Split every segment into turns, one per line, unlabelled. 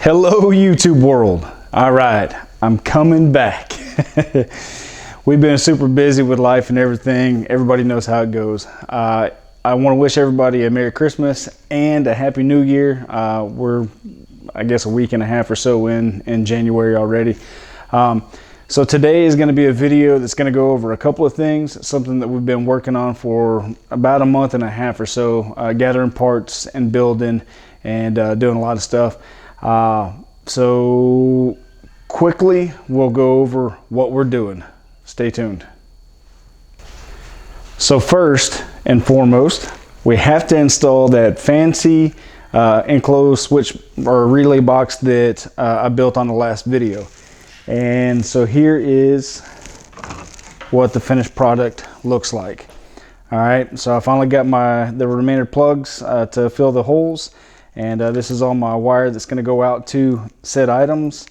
Hello YouTube world. All right, I'm coming back. We've been super busy with life and everything. Everybody knows how it goes. I want to wish everybody a Merry Christmas and a Happy New Year. We're, I guess, a week and a half or so in January already. So today is going to be a video that's going to go over a couple of things, something that we've been working on for about a month and a half or so, gathering parts and building and doing a lot of stuff. So quickly we'll go over what we're doing. Stay tuned. So first and foremost, we have to install that fancy enclosed switch or relay box that I built on the last video. And so here is what the finished product looks like. All right, so I finally got the remainder plugs to fill the holes. And this is all my wire that's going to go out to said items.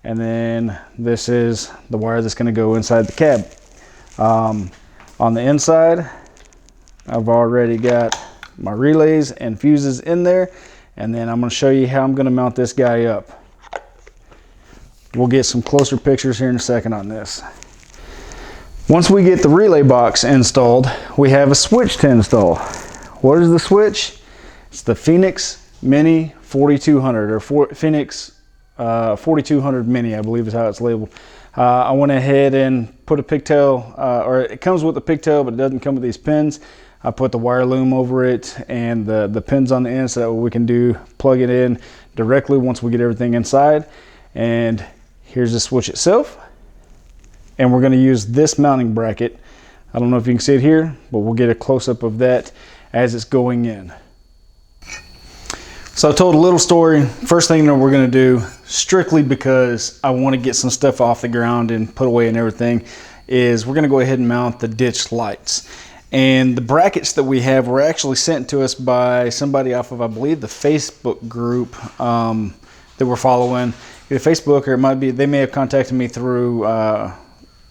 And then this is the wire that's going to go inside the cab. On the inside, I've already got my relays and fuses in there. And then I'm going to show you how I'm going to mount this guy up. We'll get some closer pictures here in a second on this. Once we get the relay box installed, we have a switch to install. What is the switch? It's the Fenix Mini 4200 or Fenix 4200 Mini, I believe is how it's labeled. I went ahead and put a pigtail, or it comes with a pigtail, but it doesn't come with these pins. I put the wire loom over it and the pins on the end so that we can plug it in directly once we get everything inside. And here's the switch itself. And we're going to use this mounting bracket. I don't know if you can see it here, but we'll get a close-up of that as it's going in. So I told a little story. First thing that we're going to do, strictly because I want to get some stuff off the ground and put away and everything, is we're going to go ahead and mount the ditch lights. And the brackets that we have were actually sent to us by somebody off of, I believe, the Facebook group that we're following. Either Facebook, or it might be, they may have contacted me through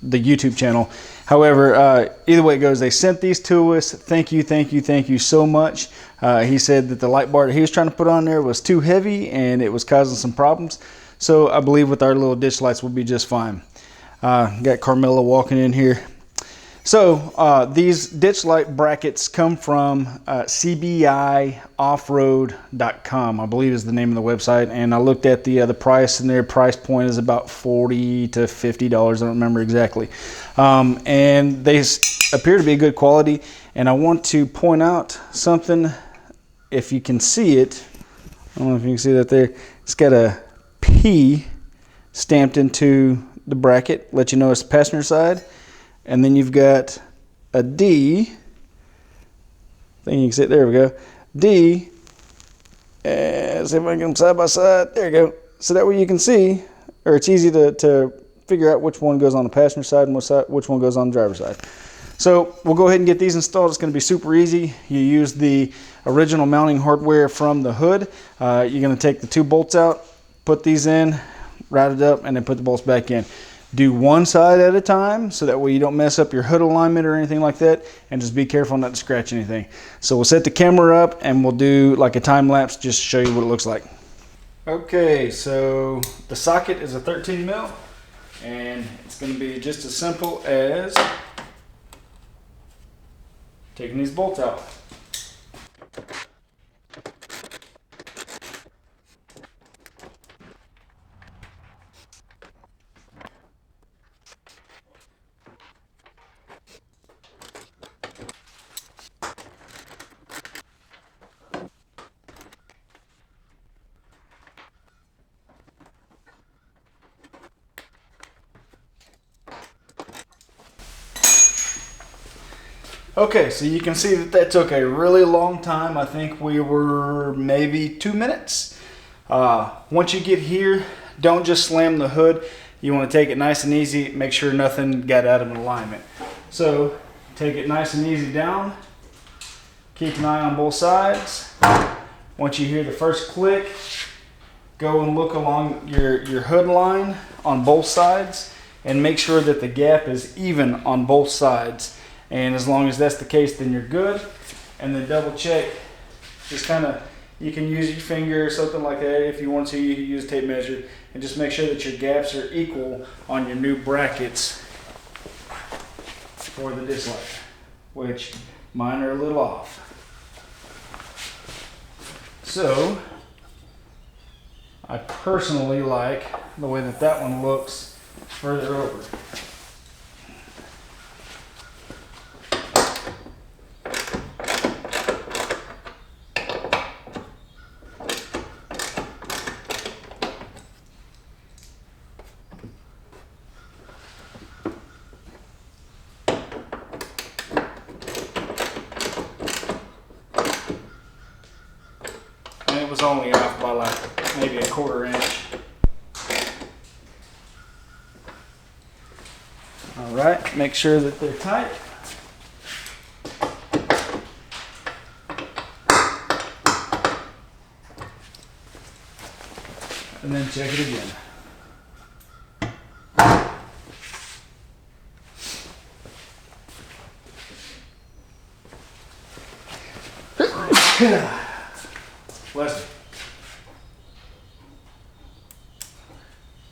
the YouTube channel. However, either way it goes, they sent these to us. Thank you so much. He said that the light bar that he was trying to put on there was too heavy and it was causing some problems. So I believe with our little ditch lights we'll be just fine. Got Carmela walking in here. So these ditch light brackets come from CBIOffroad.com, I believe is the name of the website. And I looked at the price, and their price point is about $40 to $50. I don't remember exactly. And they appear to be good quality. And I want to point out something, if you can see it. I don't know if you can see that there. It's got a P stamped into the bracket, let you know it's the passenger side. And then you've got a D. I think you can see it. There we go. D. And see if I can get them side by side. There you go. So that way you can see, or it's easy to figure out which one goes on the passenger side and which one goes on the driver's side. So we'll go ahead and get these installed. It's going to be super easy. You use the original mounting hardware from the hood. You're going to take the two bolts out, put these in, route it up, and then put the bolts back in. Do one side at a time so that way you don't mess up your hood alignment or anything like that, and just be careful not to scratch anything. So we'll set the camera up and we'll do like a time lapse just to show you what it looks like. Okay, so the socket is a 13 mil, and it's going to be just as simple as taking these bolts out. Okay, so you can see that took a really long time. I think we were maybe 2 minutes. Once you get here, don't just slam the hood. You want to take it nice and easy, make sure nothing got out of alignment. So take it nice and easy down. Keep an eye on both sides. Once you hear the first click, go and look along your hood line on both sides and make sure that the gap is even on both sides. And as long as that's the case, then you're good. And then double check, just kind of you can use your finger or something like that. If you want to, you can use a tape measure and just make sure that your gaps are equal on your new brackets for the ditch light, which mine are a little off. So I personally like the way that that one looks further over. And it was only off by like maybe a 1/4 inch. All right, make sure that they're tight. And then check it again. Bless it.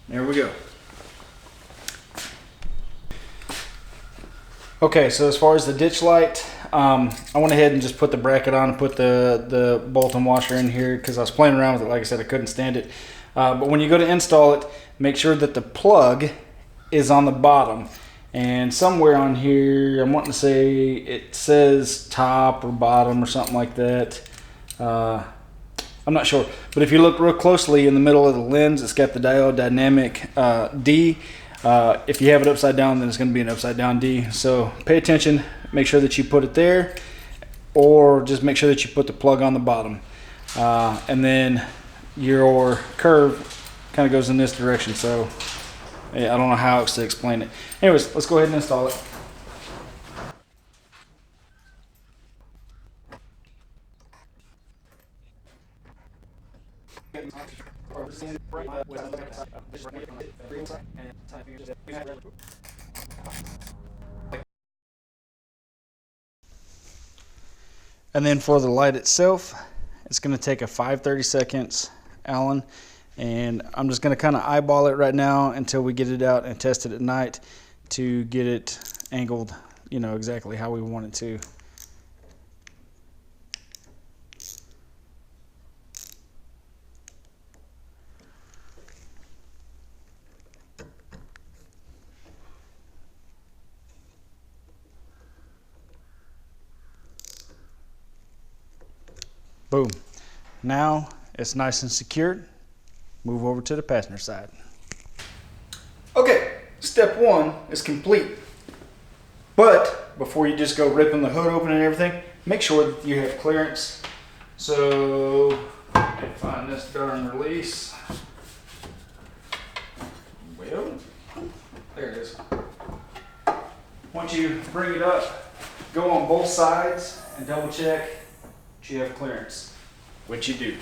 There we go. Okay, so as far as the ditch light, I went ahead and just put the bracket on and put the bolt and washer in here because I was playing around with it. Like I said, I couldn't stand it. But when you go to install it, make sure that the plug is on the bottom. And somewhere on here, I'm wanting to say it says top or bottom or something like that. I'm not sure. But if you look real closely in the middle of the lens, it's got the Diode Dynamic D. If you have it upside down, then it's going to be an upside down D. So pay attention, make sure that you put it there, or just make sure that you put the plug on the bottom. And then your curve kind of goes in this direction. So yeah, I don't know how else to explain it. Anyways, let's go ahead and install it. And then for the light itself, it's going to take a 5/32 Allen, and I'm just going to kind of eyeball it right now until we get it out and test it at night to get it angled, you know, exactly how we want it to. Boom. Now it's nice and secured. Move over to the passenger side. Okay, step one is complete. But before you just go ripping the hood open and everything, make sure that you have clearance. So, let me find this darn release. Well, there it is. Once you bring it up, go on both sides and double check you have clearance, which you do.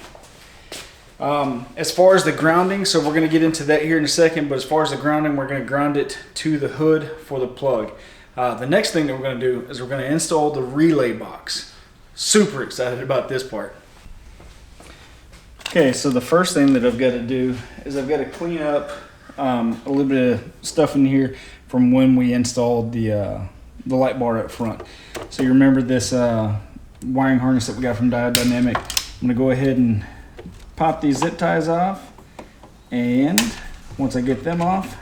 As far as the grounding, so we're going to get into that here in a second, but as far as the grounding, we're going to ground it to the hood for the plug. The next thing that we're going to do is we're going to install the relay box. Super excited about this part. Okay, so the first thing that I've got to do is I've got to clean up a little bit of stuff in here from when we installed the light bar up front. So you remember this wiring harness that we got from Diode Dynamic. I'm going to go ahead and pop these zip ties off, and once I get them off,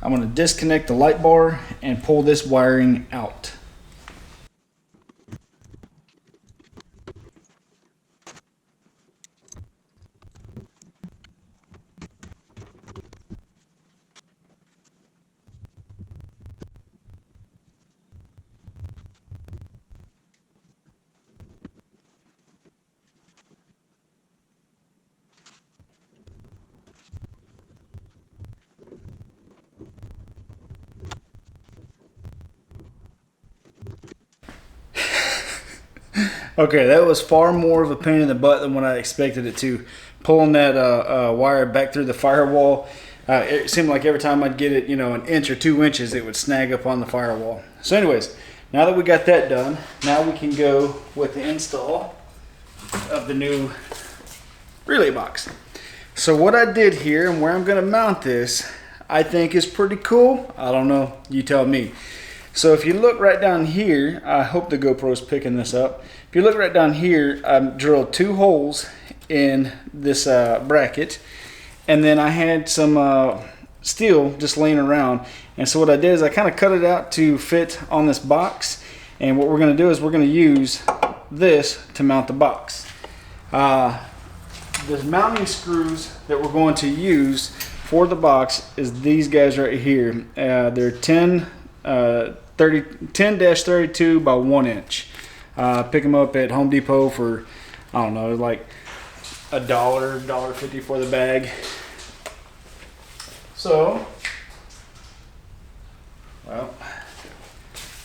I'm going to disconnect the light bar and pull this wiring out. Okay, that was far more of a pain in the butt than what I expected it to. Pulling that wire back through the firewall, it seemed like every time I'd get it, you know, an inch or 2 inches, it would snag up on the firewall. So anyways, now that we got that done, now we can go with the install of the new relay box. So what I did here and where I'm going to mount this, I think is pretty cool. I don't know, you tell me. So if you look right down here, I hope the GoPro's picking this up. If you look right down here, I drilled 2 holes in this bracket, and then I had some steel just laying around. And so what I did is I kind of cut it out to fit on this box. And what we're going to do is we're going to use this to mount the box. The mounting screws that we're going to use for the box is these guys right here. They're 10-32 by 1 inch. Pick them up at Home Depot for, I don't know, like $1, $1.50 for the bag. So, well,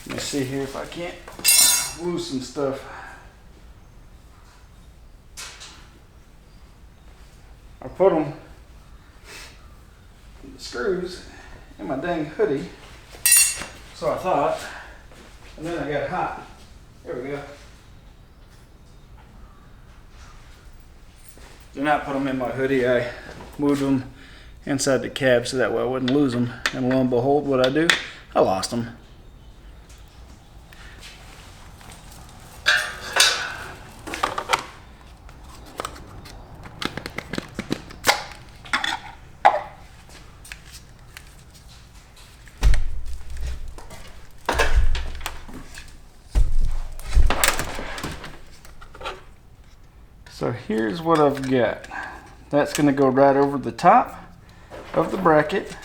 let me see here if I can't lose some stuff. I put them, the screws, in my dang hoodie. So I thought, and then I got hot. There we go. Did not put them in my hoodie. I moved them inside the cab so that way I wouldn't lose them. And lo and behold, what I do? I lost them. So here's what I've got. That's going to go right over the top of the bracket.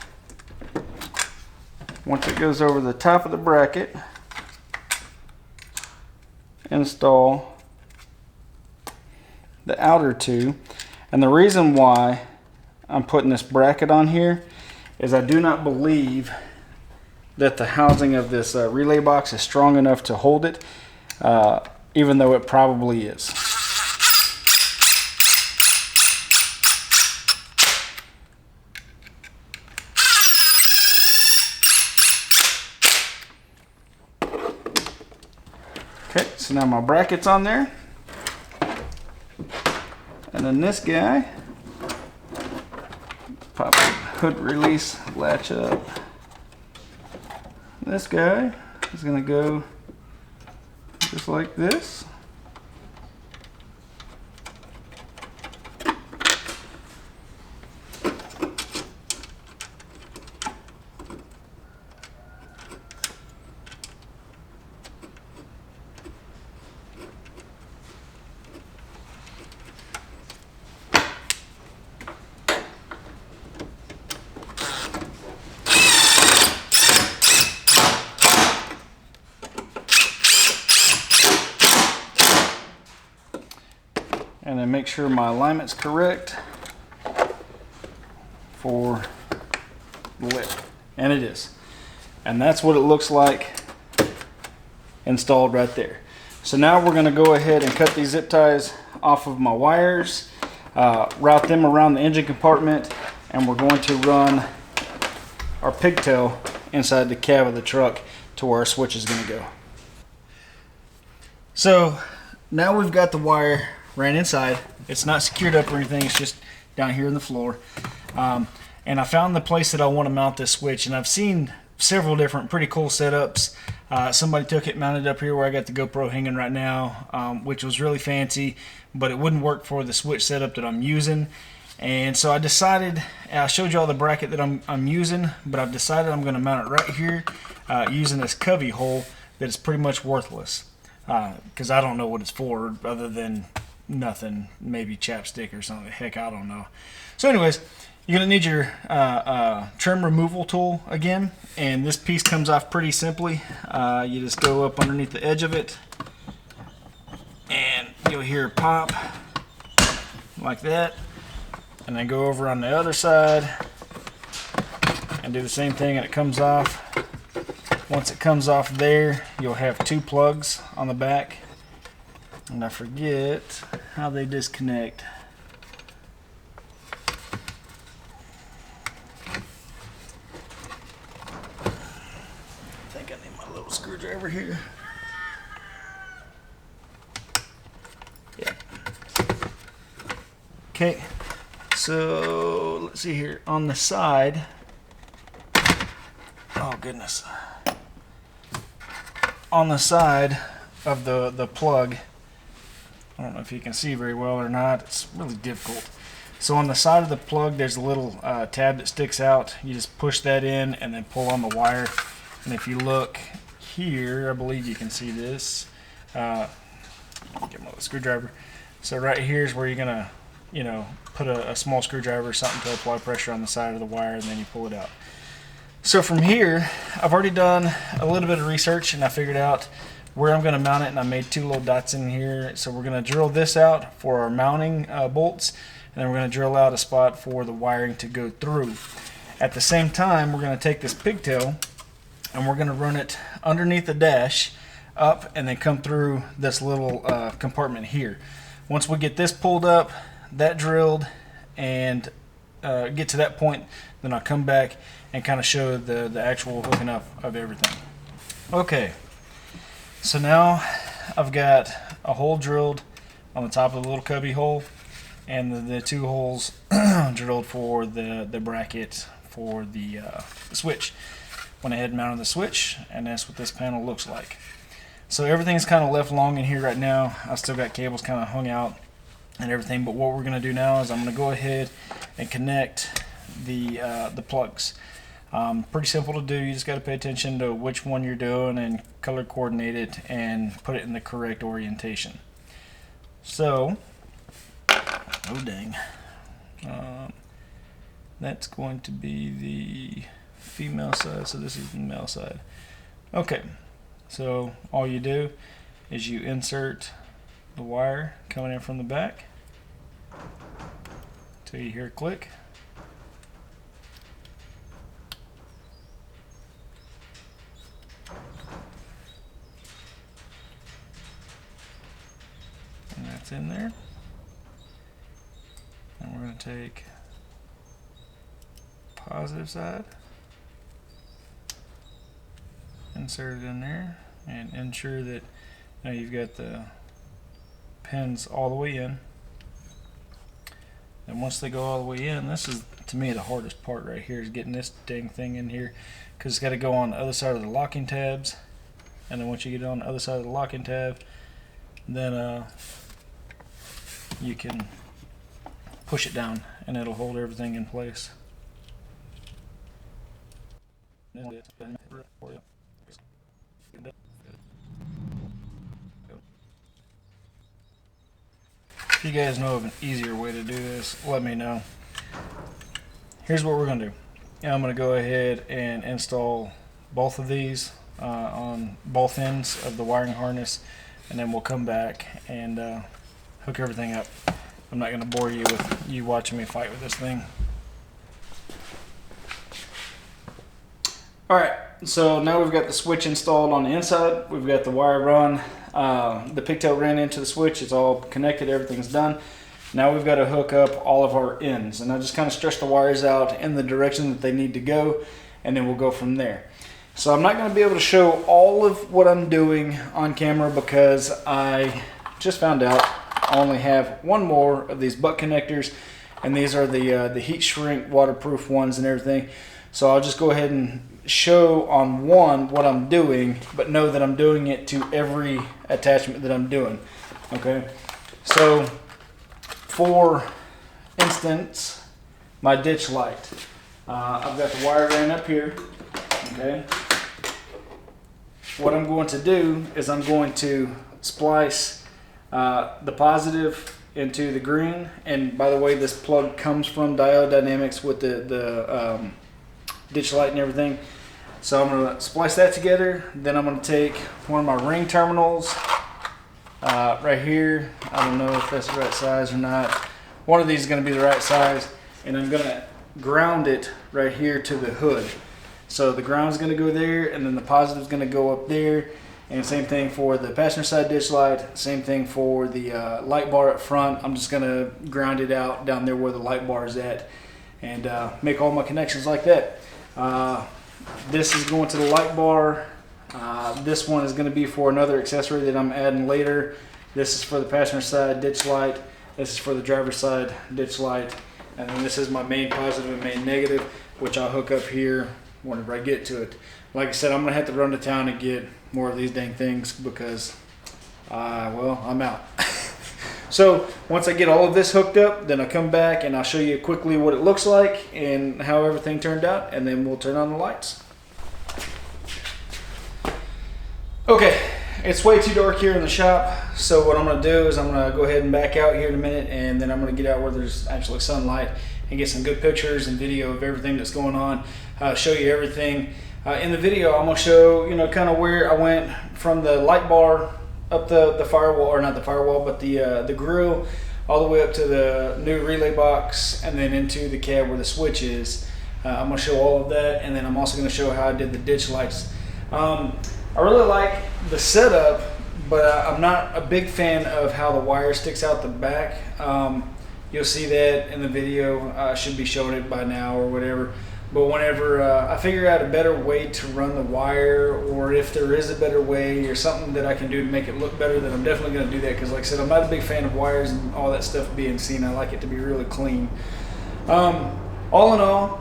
Once it goes over the top of the bracket, install the outer 2. And the reason why I'm putting this bracket on here is I do not believe that the housing of this relay box is strong enough to hold it, even though it probably is. Okay, so now my bracket's on there. And then this guy, pop the hood release latch up. This guy is going to go just like this. And then make sure my alignment's correct for the lip. And it is. And that's what it looks like installed right there. So now we're going to go ahead and cut these zip ties off of my wires, route them around the engine compartment, and we're going to run our pigtail inside the cab of the truck to where our switch is going to go. So now we've got the wire ran inside. It's not secured up or anything, it's just down here in the floor. And I found the place that I want to mount this switch, and I've seen several different pretty cool setups. Somebody took it, mounted up here where I got the GoPro hanging right now, which was really fancy, but it wouldn't work for the switch setup that I'm using. And so I decided, I showed you all the bracket that I'm using, but I've decided I'm going to mount it right here using this covey hole that is pretty much worthless, because I don't know what it's for other than nothing, maybe chapstick or something. Heck, I don't know. So anyways, you're going to need your trim removal tool again, and this piece comes off pretty simply. You just go up underneath the edge of it, and you'll hear it pop like that, and then go over on the other side and do the same thing, and it comes off. Once it comes off there, you'll have 2 plugs on the back, and I forget how they disconnect. I think I need my little screwdriver here. Yeah. Okay, so let's see here. On the side, oh goodness. On the side of the plug, I don't know if you can see very well or not, it's really difficult. So on the side of the plug there's a little tab that sticks out. You just push that in and then pull on the wire. And if you look here, I believe you can see this. Get my little screwdriver. So right here is where you're gonna, put a small screwdriver or something to apply pressure on the side of the wire, and then you pull it out. So from here, I've already done a little bit of research and I figured out where I'm going to mount it, and I made 2 little dots in here. So we're going to drill this out for our mounting bolts, and then we're going to drill out a spot for the wiring to go through. At the same time, we're going to take this pigtail and we're going to run it underneath the dash up and then come through this little compartment here. Once we get this pulled up, that drilled, and get to that point, then I'll come back and kind of show the actual hooking up of everything. Okay, so now I've got a hole drilled on the top of the little cubby hole, and the 2 holes drilled for the bracket for the switch. Went ahead and mounted the switch, and that's what this panel looks like. So everything's kind of left long in here right now. I still got cables kind of hung out and everything, but what we're going to do now is I'm going to go ahead and connect the plugs. Pretty simple to do. You just got to pay attention to which one you're doing and color coordinate it and put it in the correct orientation. So, oh dang, that's going to be the female side, so this is the male side. Okay, so all you do is you insert the wire coming in from the back till you hear a click. And that's in there. And we're going to take positive side, insert it in there, and ensure that you've got the pins all the way in. And once they go all the way in, this is to me the hardest part right here, is getting this dang thing in here, because it's got to go on the other side of the locking tabs. And then once you get it on the other side of the locking tab, then you can push it down and it'll hold everything in place. If you guys know of an easier way to do this, let me know. Here's what we're going to do. I'm going to go ahead and install both of these on both ends of the wiring harness, and then we'll come back and hook everything up. I'm not going to bore you with you watching me fight with this thing. Alright, so now we've got the switch installed on the inside. We've got the wire run. The pigtail ran into the switch. It's all connected. Everything's done. Now we've got to hook up all of our ends. And I just kind of stretch the wires out in the direction that they need to go, and then we'll go from there. So I'm not going to be able to show all of what I'm doing on camera because I just found out I only have one more of these butt connectors, and these are the heat shrink waterproof ones and everything. So I'll just go ahead and show on one what I'm doing, but know that I'm doing it to every attachment that I'm doing. Okay, so for instance, my ditch light, I've got the wire ran up here. Okay, what I'm going to do is I'm going to splice the positive into the green. And by the way, this plug comes from Diode Dynamics with the ditch light and everything. So I'm going to splice that together. Then I'm going to take one of my ring terminals right here. I don't know if that's the right size or not. One of these is going to be the right size, and I'm going to ground it right here to the hood. So the ground is going to go there, and then the positive is going to go up there. And same thing for the passenger side ditch light. Same thing for the light bar up front. I'm just going to ground it out down there where the light bar is at, and make all my connections like that. This is going to the light bar. This one is going to be for another accessory that I'm adding later. This is for the passenger side ditch light. This is for the driver's side ditch light. And then this is my main positive and main negative, which I'll hook up here whenever I get to it. Like I said, I'm gonna have to run to town and get more of these dang things because, well, I'm out. So once I get all of this hooked up, then I'll come back and I'll show you quickly what it looks like and how everything turned out, and then we'll turn on the lights. Okay, it's way too dark here in the shop, so what I'm gonna do is I'm gonna go ahead and back out here in a minute, and then I'm gonna get out where there's actually sunlight and get some good pictures and video of everything that's going on, show you everything. In the video, I'm gonna show, you know, kind of where I went from the light bar up the firewall, or not the firewall, but the grill, all the way up to the new relay box, and then into the cab where the switch is. I'm gonna show all of that, and then I'm also gonna show how I did the ditch lights. I really like the setup, but I'm not a big fan of how the wire sticks out the back. You'll see that in the video. I should be showing it by now or whatever. But whenever I figure out a better way to run the wire, or if there is a better way or something that I can do to make it look better, then I'm definitely going to do that. Because like I said, I'm not a big fan of wires and all that stuff being seen. I like it to be really clean. All in all,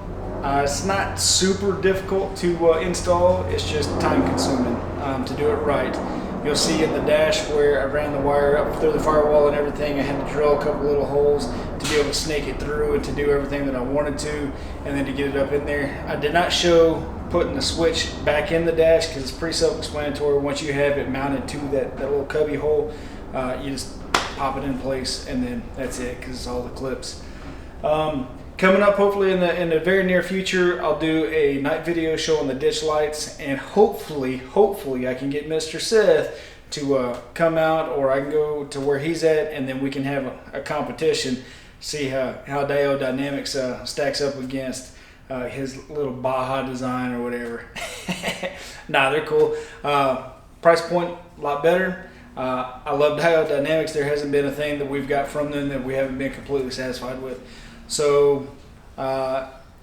it's not super difficult to install. It's just time consuming to do it right. You'll see in the dash where I ran the wire up through the firewall and everything. I had to drill a couple little holes to be able to snake it through and to do everything that I wanted to, and then to get it up in there. I did not show putting the switch back in the dash because it's pretty self-explanatory. Once you have it mounted to that little cubby hole, you just pop it in place, and then that's it, because it's all the clips. Coming up, hopefully in the very near future, I'll do a night video showing the ditch lights, and hopefully I can get Mr. Seth to come out, or I can go to where he's at, and then we can have a competition, see how Diode Dynamics stacks up against his little Baja design or whatever. Nah, they're cool. Price point, a lot better. I love Diode Dynamics. There hasn't been a thing that we've got from them that we haven't been completely satisfied with. So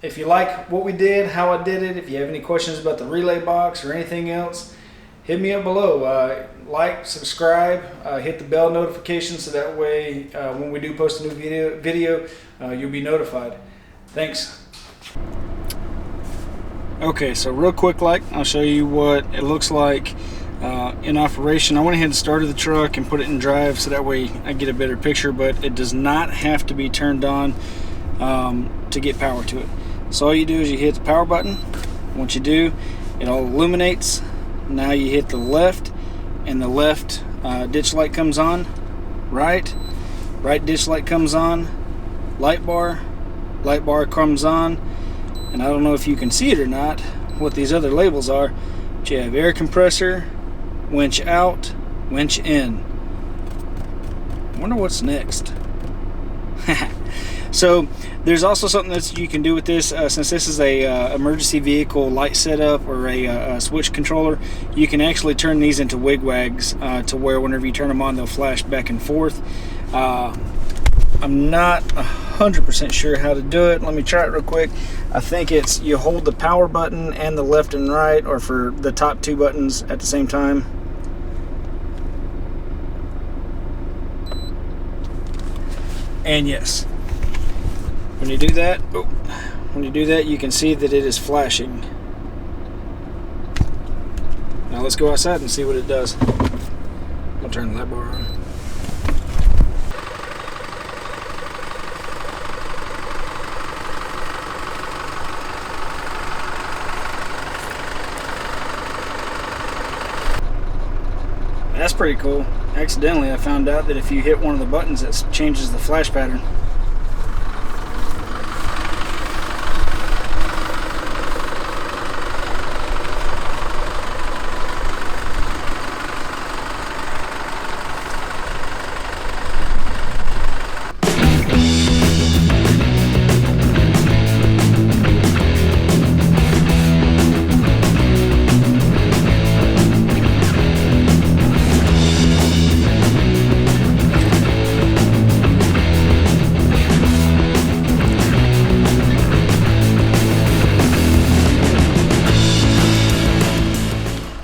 if you like what we did, how I did it, if you have any questions about the relay box or anything else, hit me up below. Like, subscribe, hit the bell notification so that way when we do post a new video you'll be notified. Thanks. Okay, so real quick, I'll show you what it looks like in operation. I went ahead and started the truck and put it in drive so that way I get a better picture, but it does not have to be turned on to get power to it. So all you do is you hit the power button. Once you do, it all illuminates. Now you hit the left, and the left ditch light comes on. Right ditch light comes on. Light bar comes on. And I don't know if you can see it or not, what these other labels are, but you have air compressor, winch out, winch in. I wonder what's next. So there's also something that you can do with this, since this is a emergency vehicle light setup or a switch controller. You can actually turn these into wigwags to where whenever you turn them on, they'll flash back and forth. I'm not 100% sure how to do it. Let me try it real quick. I think it's you hold the power button and the left and right, or for the top two buttons at the same time. And yes, when you do that, you can see that it is flashing. Now let's go outside and see what it does. I'll turn the light bar on. That's pretty cool. Accidentally, I found out that if you hit one of the buttons, it changes the flash pattern.